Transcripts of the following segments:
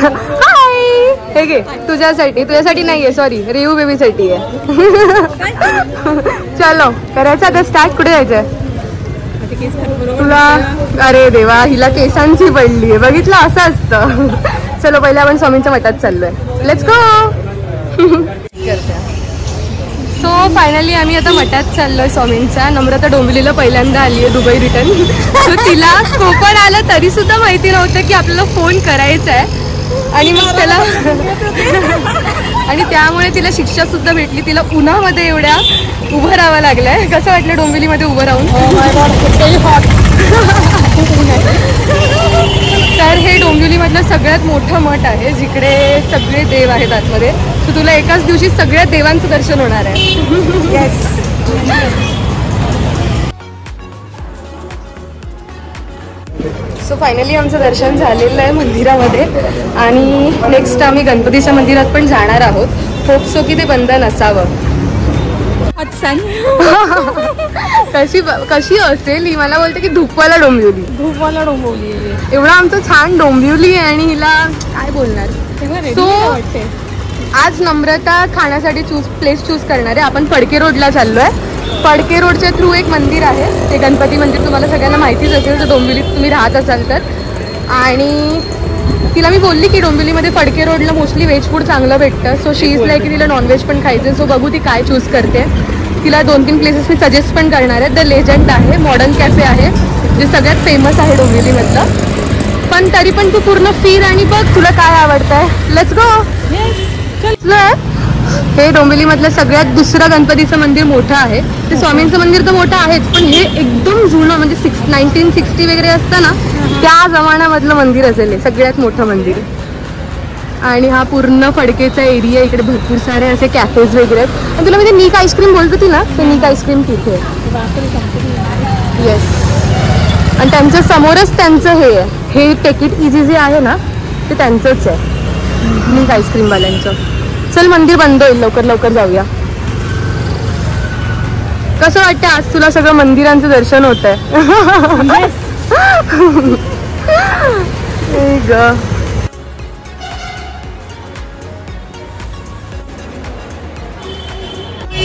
हाय, हे घे तुझ्यासाठी नाहीये, सॉरी रेयू बेबीसाठी आहे. चलो करायचं आता स्टार्ट. कुठे जायचंय तुला? अरे देवा, हिला केसांची पडली आहे, बघितलं असं असतं. चलो पहिले आपण स्वामींच्या मठात चाललोय. Let's go. सो फायनली आम्ही आता मठात चाललोय स्वामींच्या. नम्रता डोंबिवलीला पहिल्यांदा आली आहे दुबई रिटर्न. सो तिला कोकण आलं तरी सुद्धा माहिती नव्हतं की आपल्याला फोन करायचा आहे. आणि मग त्याला आणि त्यामुळे तिला शिक्षा सुद्धा भेटली. तिला उन्हामध्ये एवढ्या उभं राहावं लागलंय. कसं वाटलं डोंबिवलीमध्ये उभं राहून? तर हे डोंबिवलीमधलं सगळ्यात मोठं मठ आहे जिकडे सगळे देव आहेत आतमध्ये. तर तुला एकाच दिवशी सगळ्या देवांचं दर्शन होणार आहे. येस. सो फायनली आमचं दर्शन झालेलं आहे मंदिरामध्ये. आणि नेक्स्ट आम्ही गणपतीच्या मंदिरात पण जाणार आहोत. होप सो की ते बंद नसावं. कशी असेल ही? मला बोलते की धूपवाला डोंबिवली. एवढं आमचं छान डोंबिवली आहे आणि हिला काय बोलणार. सो आज नम्रता खाण्यासाठी प्लेस चूज करणार आहे. आपण फडके रोडला चाललोय. फडके रोडच्या थ्रू एक मंदिर आहे, ते गणपती मंदिर. तुम्हाला सगळ्यांना माहितीच असेल तर डोंबिवलीत तुम्ही राहत असाल तर. आणि तिला मी बोलली की डोंबिवलीमध्ये फडके रोडला मोस्टली व्हेज फूड चांगलं भेटतं. सो शी इज लाईक की तिला नॉनव्हेज पण खायचं. सो बघू ती काय चूज करते. तिला 2-3 प्लेसेस मी सजेस्ट पण करणार आहे. द लेजंड आहे, मॉडर्न कॅफे आहे जे सगळ्यात फेमस आहे डोंबिवलीमधलं. पण तरी पण तू पूर्ण फिर आणि बघ तुला काय आवडतंय. Let's go. हे डोंबिवलीमधलं सगळ्यात दुसरं गणपतीचं मंदिर मोठं आहे. ते स्वामींचं मंदिर तर मोठं आहेच, पण हे एकदम जुनं म्हणजे 1960 वगैरे असतं ना त्या जमान्यामधलं मंदिर असेल हे सगळ्यात मोठं मंदिर. आणि हा पूर्ण फडकेचा एरिया. इकडे भरपूर सारे असे कॅफेज वगैरे आहेत. आणि तुला म्हणजे नीक आईस्क्रीम बोलतो ती ना, ते नीक आईस्क्रीम तिथे आहे. येस. आणि त्यांच्या समोरच त्यांचं हे आहे, हे टेक इट इझी जे आहे ना ते त्यांचंच आहे, नीक आईस्क्रीमवाल्यांचं. चल मंदिर बंद होईल, लवकर लवकर जाऊया. कसं वाटतं आज तुला सगळं मंदिरांचं दर्शन होत आहे?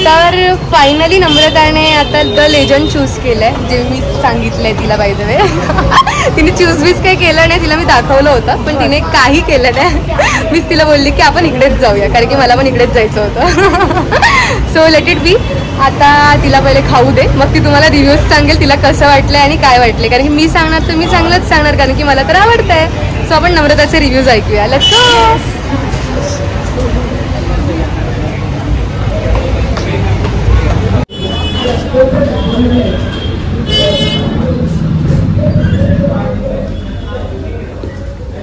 तर फायनली नम्रताने आता द लेजंड चूज केलंय, जे मी सांगितलंय तिला. बाय द वे तिने चूज बीज काही केलं नाही, तिला मी दाखवलं होतं पण तिने काही केलं नाही. मीच तिला बोलली की आपण इकडेच जाऊया, कारण की मला पण इकडेच जायचं होतं. So let it be. आता तिला पहिले खाऊ दे, मग ती तुम्हाला रिव्ह्यूज सांगेल तिला कसं वाटलंय आणि काय वाटले. कारण की मी सांगणार तर मी चांगलंच सांगणार, कारण की मला तर आवडतंय. सो आपण नम्रताचे रिव्ह्यूज ऐकूया. Let's go.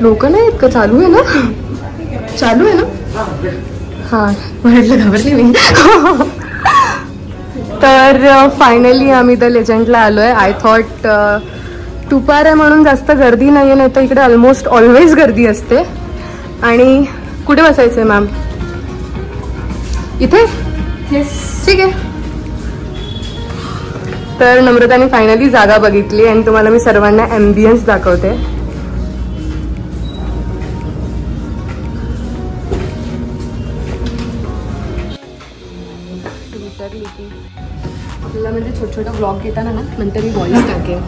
लोक नाही आहेत का? चालू आहे ना? चालू आहे ना? हां, म्हटलं घाबरली मी. तर फायनली आम्ही द लेजंडला आलो आहे. आय थॉट दुपार आहे म्हणून जास्त गर्दी नाही आहे, नाही तर इकडे ऑलमोस्ट ऑलवेज गर्दी असते. आणि कुठे बसायचं आहे मॅम? इथे? येस, ठीक आहे. तर नम्रताने फायनली जागा बघितली आणि तुम्हाला मी सर्वांना ॲम्बियन्स दाखवते. आपल्याला म्हणजे छोटे ब्लॉग घेताना ना नंतर मी व्हॉइस टाकेन.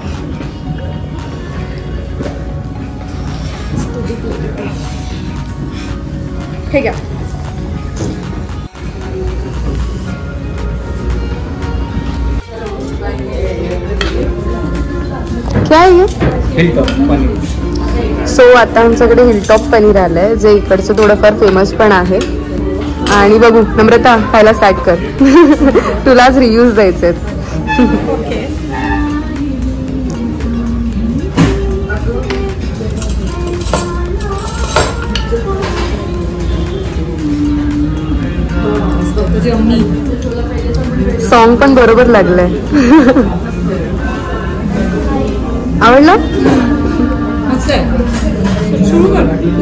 हे घ्या. काय सो आता आमच्याकडे हिलटॉप पनीर आलंय, जे इकडचं थोडंफार फेमस पण आहे. आणि बघू नम्रता, खायला स्टार्ट कर. तुलाच रिव्ह्यूज द्यायचे आहेत. सॉन्ग पण बरोबर लागलंय. आवडलं?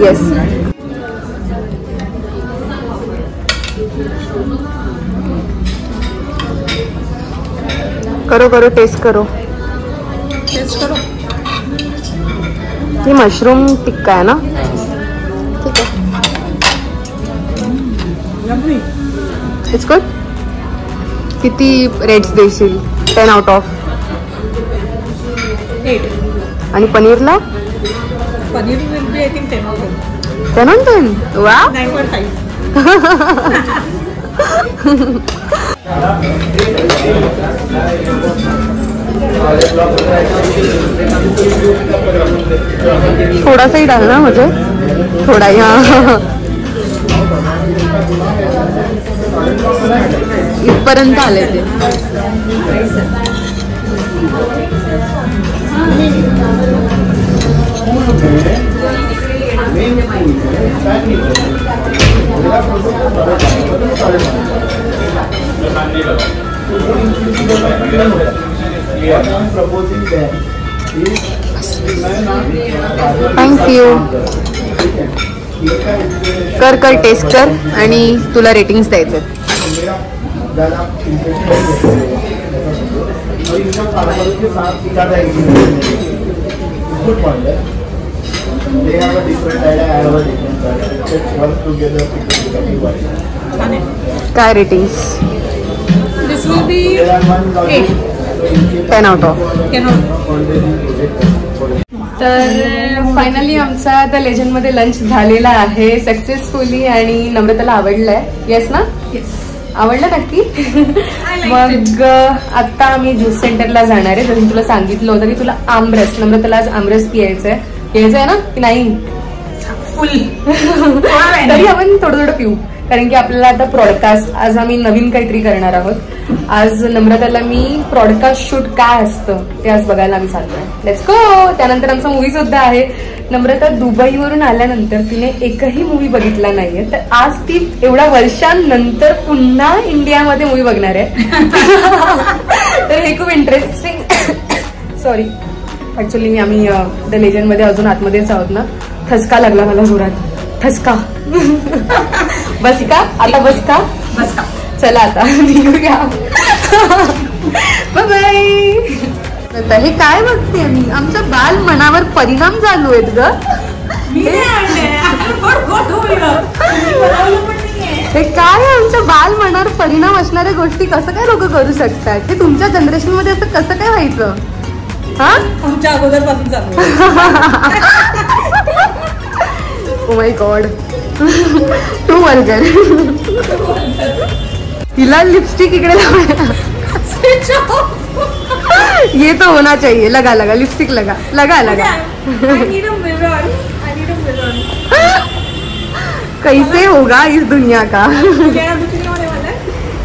येस. करो करो, टेस्ट करो. ही मशरूम टिक्का आहे ना? ठीक इट्स गुड. किती रेट्स देशील? 10 out of 8. आणि पनीरला? Paneer will be I think 10 out of 10 on 10. वा. 9.5. थोडासा ही डालना मुझे. थोड़ा यहाँ इथपर्यंत आले ते. थँक्यू. कर कर टेस्ट कर आणि तुला रेटिंग्स द्यायचे. काय ratings? This will be 8. 10 out of. तर फायनली आमचा द लेजंडमध्ये लंच झालेला आहे सक्सेसफुली आणि नम्रताला आवडलंय. येस ना? येस. आवडलं नक्की? मग आता आम्ही ज्यूस सेंटरला जाणार आहे. जसं तुला सांगितलं होतं की तुला आमरस, नम्रताला आज आमरस पियायचंय. यायचंय ना की नाही? फुल. तरी आपण थोडं थोडं पिऊ, कारण की आपल्याला आता प्रॉडकास्ट, आज आम्ही नवीन काहीतरी करणार आहोत. आज नम्रताला मी प्रॉडकास्ट शूट काय असतं ते आज बघायला आम्ही चाललोय. Let's go. त्यानंतर आमचा मूवी सुद्धा आहे. नम्रता दुबईवरून आल्यानंतर तिने एकही मूवी बघितला नाहीये, तर आज ती एवढ्या वर्षांनंतर पुन्हा इंडियामध्ये मूवी बघणार आहे. तर हे खूप इंटरेस्टिंग. सॉरी, ऍक्च्युली आम्ही द लेजंडमध्ये अजून आतमध्येच आहोत ना. ठसका लागला मला जोरात. ठसका. बस का आता? बस का? बस का? चला आता निघूया. Bye bye. हे काय बघते मी? आमच्या बाल मनावर परिणाम चालू आहेत ग. हे काय आमच्या बाल मनावर परिणाम असणाऱ्या गोष्टी कसं काय लोक करू शकतात? हे तुमच्या जनरेशन मध्ये असं कसं काय व्हायचं? हा, आमच्या अगोदर पासून चालू. Oh my god. Too vulgar. हिला लिपस्टिक इकडे ये तो होना चाहिए. लगा लगा लिपस्टिक लगा लगा लगा. कैसे होगा इस दुनिया का?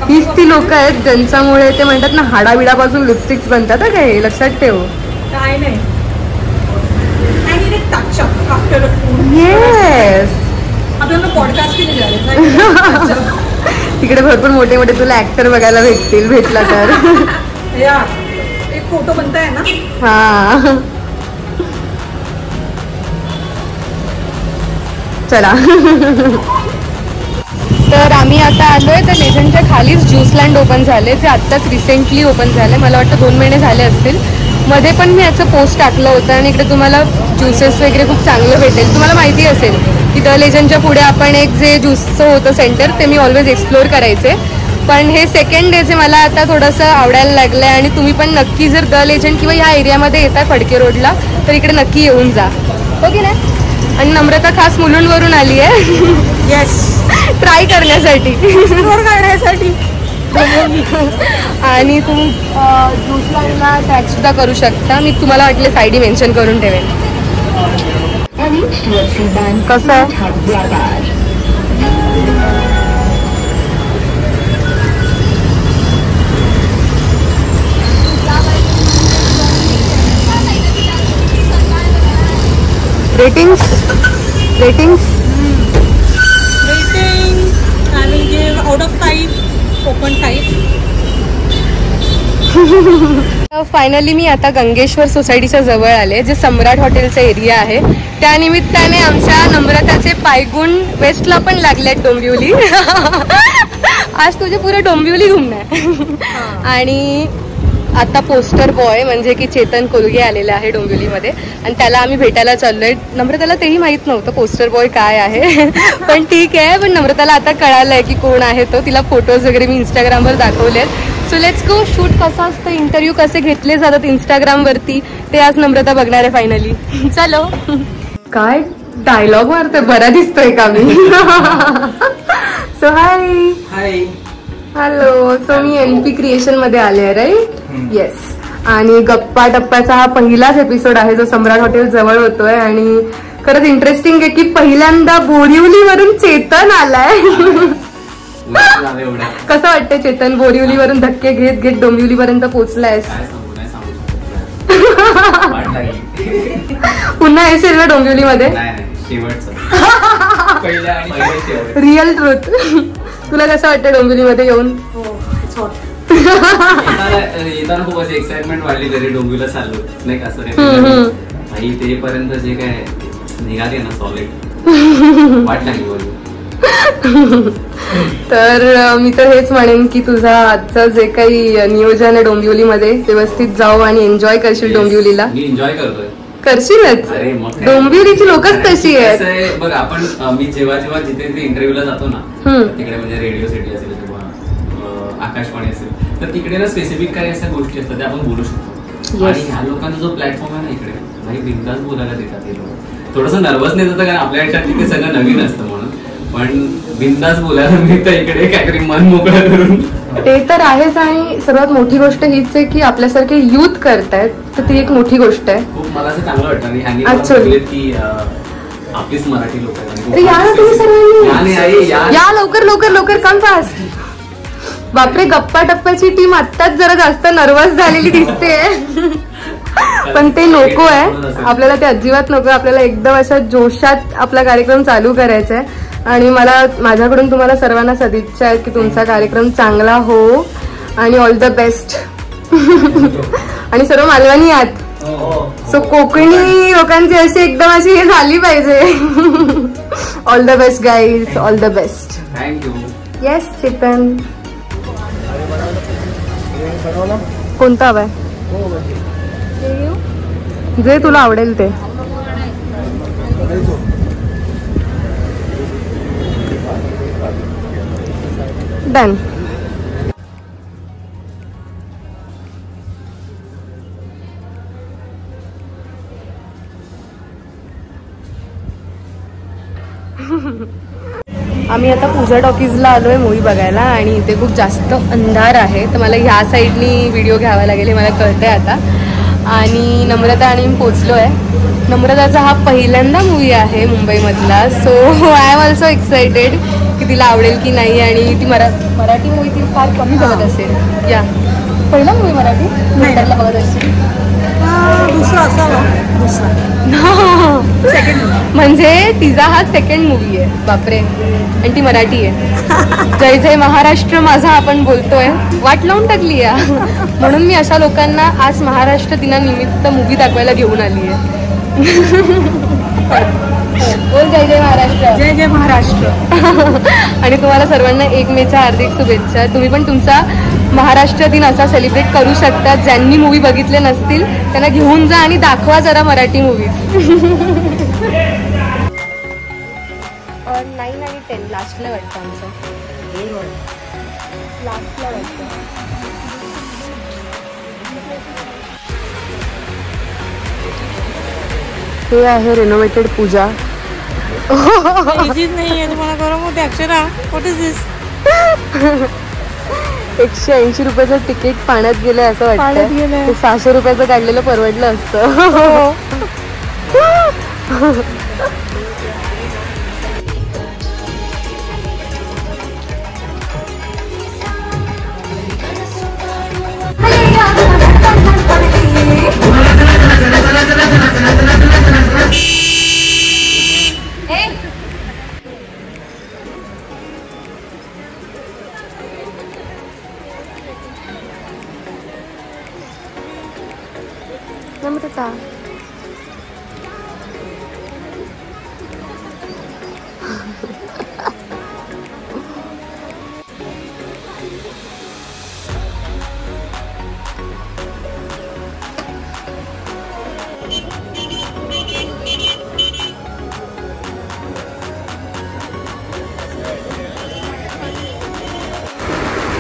हीच ती लोक आहेत ज्यांच्यामुळे ते म्हणतात ना हाडाबिडापासून लिपस्टिक्स बनतात. काय लक्षात ठेव. काय नाही. येस. आपल्याला पॉडकास्ट केले झाले. तिकडे भरपूर मोठे मोठे तुला ऍक्टर बघायला भेटला तर. एक फोटो बनताय ना. हा, चला. तर आम्ही आता आलोय तर लेजंडच्या खालीच ज्यूसलँड ओपन झाले, जे आत्ताच रिसेंटली ओपन झाले. मला वाटतं 2 महिने झाले असतील. मध्ये पण मी याचं पोस्ट टाकलं होतं आणि इकडे तुम्हाला ज्युसेस वगैरे खूप चांगलं भेटेल. तुम्हाला माहिती असेल की द लेजंडच्या पुढे आपण एक जे ज्यूसचं होतं सेंटर ते मी ऑलवेज एक्सप्लोअर करायचे. पण हे सेकंड डेचे मला आता थोडंसं आवडायला लागलं आहे. आणि तुम्ही पण नक्की जर द लेजंड किंवा ह्या एरियामध्ये येता फडके रोडला तर इकडे नक्की येऊन जा. हो की नाही? आणि नम्रता खास मुलुंडवरून आली आहे. येस. ट्राय करण्यासाठी. करण्यासाठी. आणि तुम्ही ज्यूसला टॅग सुद्धा करू शकता. मी तुम्हाला वाटले साईडी मेन्शन करून ठेवेन. कसं आहे? Ratings ratings I will give out of 5 open 5. Finally मी आता गंगेश्वर सोसायटीच्या जवळ आले, जे सम्राट हॉटेलचा एरिया आहे. त्यानिमित्ताने आमच्या नम्रताचे पायगुण वेस्टला पण लागलेत. डोंबिवली. आज तुझे पुरे डोंबिवली घुमणार. आणि आता पोस्टर बॉय म्हणजे की चेतन कोलगे आलेला आहे डोंबिवलीमध्ये आणि त्याला आम्ही भेटायला चाललोय. नम्रताला तेही माहित नव्हतं पोस्टर बॉय काय आहे पण ठीक आहे. पण नम्रताला आता कळालंय की कोण आहे तो. तिला फोटोज वगैरे मी इंस्टाग्रामवर दाखवलेत. So let's go. शूट कसं असतं, इंटरव्ह्यू कसे घेतले जातात इंस्टाग्रामवरती ते आज नम्रता बघणार आहे फायनली. चलो. काय डायलॉग मारतोय, बरा दिसतोय का मी? सो हाय. हॅलो. सो मी NP क्रिएशन मध्ये आले आहे राईट? येस. आणि गप्पा टप्प्याचा हा पहिलाच एपिसोड आहे जो सम्राट हॉटेल जवळ होतोय आणि खरंच इंटरेस्टिंग आहे की पहिल्यांदा बोरिवलीवरून चेतन आलाय. कसं वाटतंय चेतन, बोरिवलीवरून धक्के घेत घेत डोंबिवली पर्यंत पोहोचलायस? पुन्हा येशील ना डोंबिवलीमध्ये? Real truth. तुला कसं वाटतं डोंबिवलीमध्ये येऊन? येताना खूप अशी एक्साइटमेंट वाढली तरी डोंबिवलीला चाललो नाही का, असं काही तेपर्यंत जे काय निघाले ना सॉलिड वाट लागली बोलू. तर मी तर हेच म्हणेन की तुझा आजचं जे काही नियोजन आहे डोंबिवलीमध्ये व्यवस्थित जाऊ आणि एन्जॉय करशील डोंबिवलीला. मी एन्जॉय करतोय. करशीलच. डोंबिवलीची लोकच तशी आहेत. बघ आपण मी जेव्हा जेव्हा जिथे तिथे इंटरव्ह्यूला जातो ना तिकडे म्हणजे रेडिओ सिटी असेल किंवा आकाशवाणी असेल तर तिकडे ना स्पेसिफिक काही अशा गोष्टी असतात त्या आपण बोलू शकतो. आणि ह्या लोकांचा जो प्लॅटफॉर्म आहे ना इकडे भाई बिनधास्त बोलायला देतात हे लोक. थोडंसं नर्वसनेस होतं कारण आपल्या ह्याच्यात तिथे सगळं नवीन असतं म्हणून, पण बिनधास्त बोलायला मिळतं इकडे काहीतरी मन मोकळं करून. ते तर आहेच. आणि सर्वात मोठी गोष्ट हीच आहे की आपल्यासारखे युथ करतायत तर ती एक मोठी गोष्ट आहे. खूप मला असं चांगलं वाटतं आणि ह्यांनी की आपलीच मराठी लोक या लवकर लवकर लवकर कम फास्ट. बापरे, गप्पा टप्प्याची टीम आत्ताच जरा जास्त नर्वस झालेली दिसते. पण ते नको आहे आपल्याला, ते अजिबात नको. आपल्याला एकदम अशा जोशात आपला कार्यक्रम चालू करायचा आहे. आणि मला माझ्याकडून तुम्हाला सर्वांना सदिच्छा आहेत की तुमचा कार्यक्रम चांगला हो आणि ऑल द बेस्ट. आणि सर्व मालवणी आहात सो कोकणी लोकांची अशी एकदम अशी हे झाली पाहिजे. All the best guys, all the best. Thank you. Yes Chetan. कोणता हवाय? जे तुला आवडेल ते. डन. आम्ही आता पूजा टॉकीजला आलोय मूवी बघायला आणि इथे खूप जास्त अंधार आहे तर मला ह्या साईडनी व्हिडिओ घ्यावा लागेल हे मला कळतंय आता. आणि नम्रता आणि मी पोचलो आहे. नम्रताचा हा पहिल्यांदा मूवी आहे मुंबईमधला. So I am also excited की तिला आवडेल की नाही. आणि ती मराठी मूवी ती फार कमी बघत असेल. या पहिला मूवी मराठी थिएटरला बघत असेल. म्हणजे तिचा हा सेकंड मूवी आहे. बापरे. आणि ती मराठी आहे. जय जय महाराष्ट्र माझा आपण बोलतोय. वाट लावून टाकली या. म्हणून मी अशा लोकांना आज महाराष्ट्र दिनानिमित्त मूवी दाखवायला घेऊन आली आहे. बोल जय जय महाराष्ट्र. जय जय महाराष्ट्र. आणि तुम्हाला सर्वांना 1 मेच्या हार्दिक शुभेच्छा. तुम्ही पण तुमचा महाराष्ट्र दिन असा सेलिब्रेट करू शकता. ज्यांनी मूवी बघितले नसतील त्यांना घेऊन जा आणि दाखवा जरा मराठी मूवी. 9 आणि 10 लास्टला वाटतं आमचं. लास्टला वाटतं. हे आहे रेनोव्हेटेड पूजा. नाहीये तुम्हाला गरम होते अक्षरा. व्हॉट इज दिस? 180 रुपयाचं तिकीट पाण्यात गेलंय असं वाटतं. 600 रुपयाचं काढलेलं परवडलं असतं. नम्रता.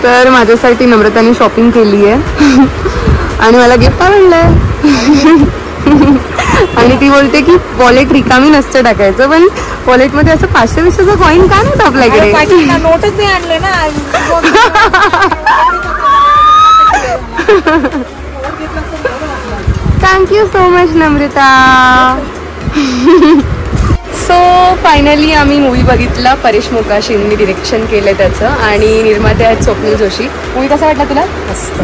तर माझ्यासाठी नम्रताने शॉपिंग केली आहे आणि मला गिफ्ट आवडलंय. आणि ती बोलते की वॉलेट रिकामी नसतं टाकायचं, पण वॉलेटमध्ये असं 500-200चा कॉईन का नव्हतं आपल्याकडे. नोटच नाही आणले ना. थँक्यू सो मच नम्रता. सो फायनली आम्ही मूवी बघितला. परेश मोकाशींनी डिरेक्शन केलं त्याचं आणि निर्माते आहेत स्वप्नील जोशी. मूवी कसा वाटला तुला? मस्त.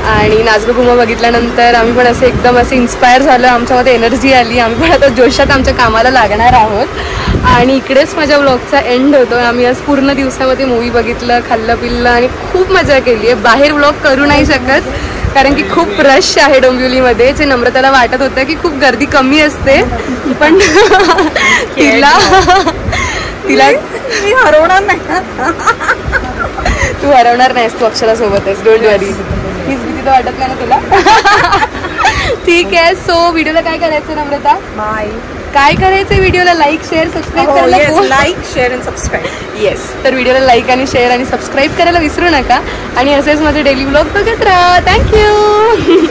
आणि नाच गं घुमा बघितल्यानंतर आम्ही पण असं एकदम असं इन्स्पायर झालं, आमच्यामध्ये एनर्जी आली. आम्ही पण आता जोशात आमच्या कामाला लागणार आहोत. आणि इकडेच माझ्या ब्लॉगचा एंड होतो. आम्ही आज पूर्ण दिवसामध्ये मूवी बघितलं, खाल्लं पिल्लं आणि खूप मजा केली आहे. बाहेर ब्लॉग करू नाही शकत कारण की खूप रश आहे डोंबिवलीमध्ये. जे नम्रताला वाटत होतं की खूप गर्दी कमी असते, पण तिला मी हरवणार नाही. तू हरवणार नाहीस, तू अक्षरासोबत आहेस. डोंट वरी. हीच भीती तर वाटत नाही ना तुला. ठीक आहे. सो व्हिडिओला काय करायचं नम्रता? बाय. काय करायचं व्हिडिओला? लाईक शेअर सबस्क्राईब करायला. Like share and subscribe. Yes. तर व्हिडिओला लाईक आणि शेअर आणि सबस्क्राईब करायला विसरू नका. आणि असेच माझे डेली व्लॉग बघत राहा. थँक्यू.